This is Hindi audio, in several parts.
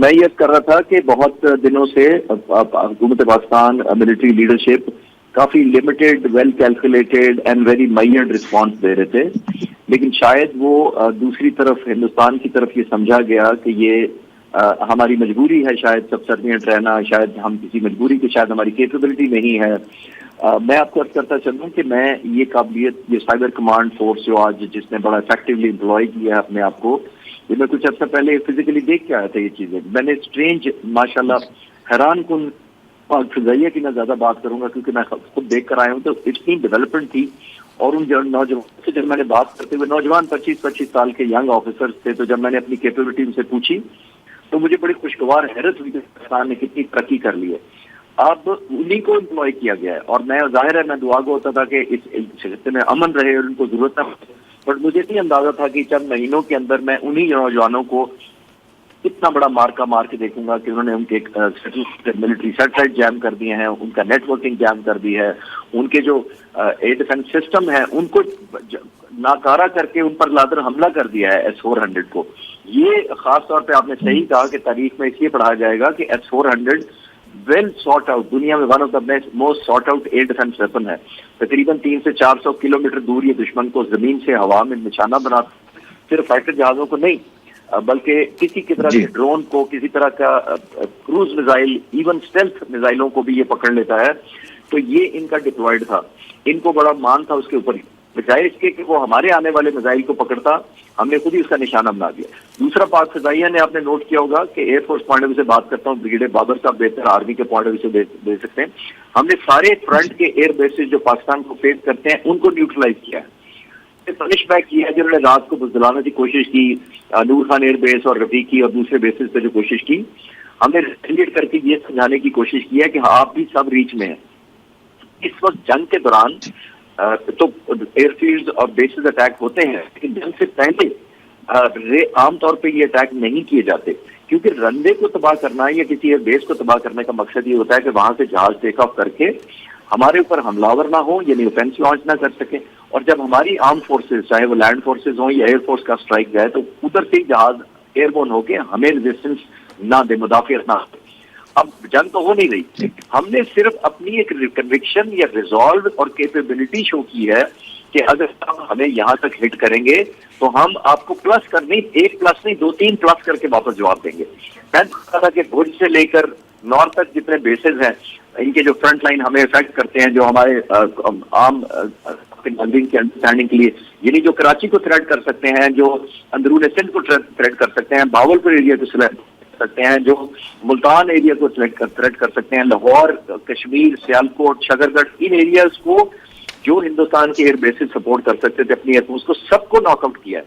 मैं ये कर रहा था कि बहुत दिनों से हुकूमत पाकिस्तान मिलिट्री लीडरशिप काफी limited, well calculated and very mild response दे रहे थे, लेकिन शायद वो दूसरी तरफ हिंदुस्तान की तरफ ये समझा गया कि ये हमारी मजबूरी है, शायद सबसर्विएंट रहना, शायद हम किसी मजबूरी की, शायद हमारी कैपेबिलिटी नहीं है। मैं आपको अर्ज करता चलूं कि मैं ये काबिलियत, ये साइबर कमांड फोर्स जो आज जिसने बड़ा इफेक्टिवली एम्प्लॉय किया है अपने आप को, ये मैं कुछ अर्सा पहले फिजिकली देख के आया था। ये चीजें मैंने स्ट्रेंज, माशाल्लाह हैरान कुन, फिजाइया की मैं ज्यादा बात करूंगा क्योंकि मैं खुद देख कर आया हूँ, तो इतनी डेवलपमेंट थी। और उन नौजवान से जब मैंने बात करते हुए, नौजवान 25-25 साल के यंग ऑफिसर्स थे, तो जब मैंने अपनी कैपेबिलिटी उनसे पूछी तो मुझे बड़ी खुशगवार हैरत हुई कि पाकिस्तान ने कितनी तरक्की कर ली है। अब उन्हीं को एम्प्लॉय किया गया है और मैं, जाहिर है, मैं दुआ को होता था कि इस क्षेत्र में अमन रहे और उनको जरूरत ना, बट मुझे नहीं अंदाजा था कि चंद महीनों के अंदर मैं उन्हीं नौजवानों को इतना बड़ा मार्का मार के देखूंगा कि उन्होंने उनके मिलिट्री सैटेलाइट जैम कर दिए हैं, उनका नेटवर्किंग जैम कर दी है, उनके जो एयर डिफेंस सिस्टम है उनको नाकारा करके उन पर लादर हमला कर दिया है S-400 को। ये खास तौर पे आपने सही कहा कि तारीख में इसलिए पढ़ा जाएगा कि S-400 वेल सॉर्ट आउट, दुनिया में one of the most sort out air defence weapon है। तकरीबन 300 से 400 किलोमीटर दूर ये दुश्मन को जमीन से हवा में निशाना बनाता, सिर्फ फाइटर जहाजों को नहीं बल्कि किसी की तरह के ड्रोन को, किसी तरह का क्रूज मिसाइल, इवन स्टेल्थ मिसाइलों को भी ये पकड़ लेता है। तो ये इनका डिप्लॉयड था, इनको बड़ा मान था उसके ऊपर, बजाय इसके कि वो हमारे आने वाले मिसाइल को पकड़ता, हमने खुद ही उसका निशाना बना दिया। दूसरा, पाक फिजाइया ने, आपने नोट किया होगा कि एयरफोर्स पॉइंट ऑफ व्यू से बात करता हूँ, ब्रिगेडियर बाबर साहब बेहतर आर्मी के पॉइंट ऑफ व्यू से दे सकते हैं, हमने सारे फ्रंट के एयर बेसिस जो पाकिस्तान को फेस करते हैं उनको न्यूट्रलाइज किया है, पनिश बैक किया है। जिन्होंने रात को बुजदिलाने की कोशिश की, नूर खान एयर बेस और रफीकी और दूसरे बेसिस पे जो कोशिश की, हमने रिटेलिएट करके ये समझाने की कोशिश की है कि आप भी सब रीच में हैं। इस वक्त जंग के दौरान तो एयरफील्ड और बेसिस अटैक होते हैं, लेकिन जंग से पहले आमतौर पर ये अटैक नहीं किए जाते, क्योंकि रनवे को तबाह करना या किसी एयर बेस को तबाह करने का मकसद ये होता है कि वहां से जहाज टेक ऑफ करके हमारे ऊपर हमलावर ना हो, यानी ऑफेंस लॉन्च ना कर सके। और जब हमारी आर्म फोर्सेज, चाहे वो लैंड फोर्सेज हो या एयरफोर्स का स्ट्राइक जाए, तो उधर से जहाज एयरबोर्न होके हमें रेजिस्टेंस ना दे, मुदाफियत ना दे। अब जंग तो हो नहीं रही, हमने सिर्फ अपनी एक कन्विक्शन या रिजॉल्व और कैपेबिलिटी शो की है कि अगर आप हमें यहाँ तक हिट करेंगे तो हम आपको प्लस करनी, 1 प्लस नहीं 2-3 प्लस करके वापस जवाब देंगे। मैं कहा था कि भुज से लेकर नॉर्थ तक जितने बेसेस हैं, इनके जो फ्रंट लाइन हमें इफेक्ट करते हैं, जो हमारे आम की अंडरस्टैंडिंग के लिए, यानी जो कराची को थ्रेट कर सकते हैं, जो अंदरून सिंध को थ्रेट कर सकते हैं, भावलपुर एरिया को थ्रेट कर सकते हैं, जो मुल्तान एरिया को थ्रेट कर सकते हैं, लाहौर, कश्मीर, सियालकोट, शकरगढ़, इन एरियाज को जो हिंदुस्तान के एयर बेसिस सपोर्ट कर सकते थे अपनी एयरफोर्स को, सबको नॉकआउट किया है।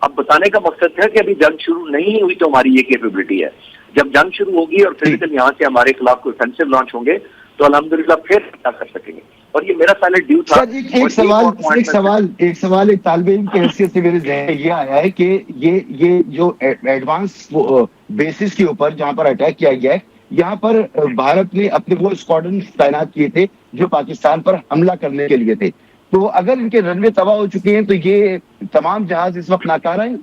अब बताने का मकसद है कि अभी जंग शुरू नहीं हुई तो हमारी ये कैपेबिलिटी है। जब जंग शुरू होगी और फिजिकल यहाँ से हमारे खिलाफ कोई ऑफेंसिव लॉन्च होंगे तो अल्हम्दुलिल्लाह फिर क्या कर सकेंगे। और ये मेरा पहले ड्यू था। एक सवाल एक तालिबे इल्म की हैसियत से मेरे ज़हन में ये आया है कि ये जो एडवांस बेसिस के ऊपर जहाँ पर अटैक किया गया है, यहाँ पर भारत ने अपने वो स्क्वाड्रन तैनात किए थे जो पाकिस्तान पर हमला करने के लिए थे। तो अगर इनके रनवे तबाह हो चुके हैं तो ये तमाम जहाज इस वक्त नाकारा हैं।